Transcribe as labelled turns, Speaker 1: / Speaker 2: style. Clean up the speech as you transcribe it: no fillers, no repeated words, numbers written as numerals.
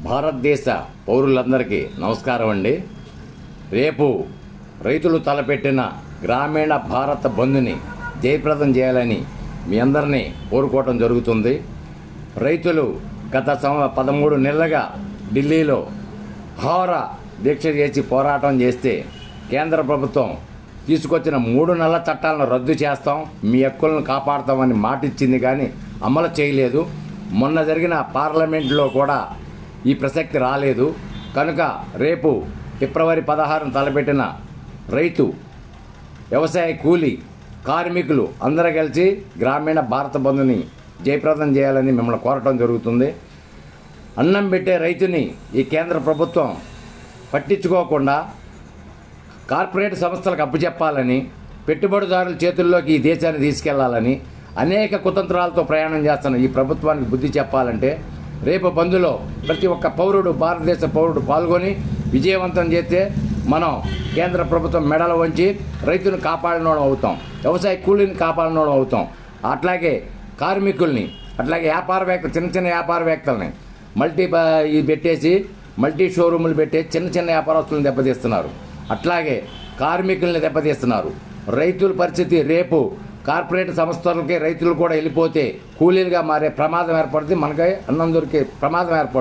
Speaker 1: భారతదేశ పౌరులందరికీ నమస్కారం అండి. రేపు రైతులు తలపెట్టిన గ్రామీణ భారత బంద్ని జయప్రదం చేయాలని మీ అందరినీ కోరుకోవటం జరుగుతుంది. రైతులు గత 13 నెలలుగా ఢిల్లీలో ఘోర దీక్ష చేసి పోరాటం చేస్తే కేంద్ర ప్రభుత్వం తీసుకొచ్చిన 3 నల్ల చట్టాలను రద్దు చేస్తాం, మీ హక్కులను కాపాడుతామని మాటిచ్చింది కానీ అమలు చేయలేదు. మొన్న జరిగిన పార్లమెంట్లో కూడా ఈ ప్రసక్తి రాలేదు. కనుక రేపు ఫిబ్రవరి 16న తలపెట్టిన రైతు, వ్యవసాయ కూలీ, కార్మికులు అందరూ కలిసి గ్రామీణ భారత బంధుని జయప్రదం చేయాలని మిమ్మల్ని కోరటం జరుగుతుంది. అన్నం పెట్టే రైతుని ఈ కేంద్ర ప్రభుత్వం పట్టించుకోకుండా కార్పొరేట్ సంస్థలకు అప్పచెప్పాలని, పెట్టుబడిదారుల చేతుల్లోకి ఈ దేశాన్ని తీసుకెళ్లాలని అనేక కుతంత్రాలతో ప్రయాణం చేస్తున్న ఈ ప్రభుత్వానికి బుద్ధి చెప్పాలంటే రేపు బంద్లో ప్రతి ఒక్క పౌరుడు, భారతదేశ పౌరుడు పాల్గొని విజయవంతం చేస్తే మనం కేంద్ర ప్రభుత్వం మెడలు వంచి రైతును కాపాడినోడం అవుతాం, వ్యవసాయ కూలీని కాపాడినోడం అవుతాం. అట్లాగే కార్మికుల్ని, అట్లాగే వ్యాపారవేత్తలు, చిన్న వ్యాపారవేత్తలని మల్టీ షోరూములు పెట్టేసి చిన్న వ్యాపారస్తులను దెబ్బతీస్తున్నారు. అట్లాగే కార్మికుల్ని దెబ్బతీస్తున్నారు. రైతుల పరిస్థితి రేపు కార్పొరేట్ సంస్థలకి రైతులు కూడా వెళ్ళిపోతే కూలీలుగా మారే ప్రమాదం ఏర్పడుతుంది. మనకి అన్నం దొరికే ప్రమాదం ఏర్పడుతుంది.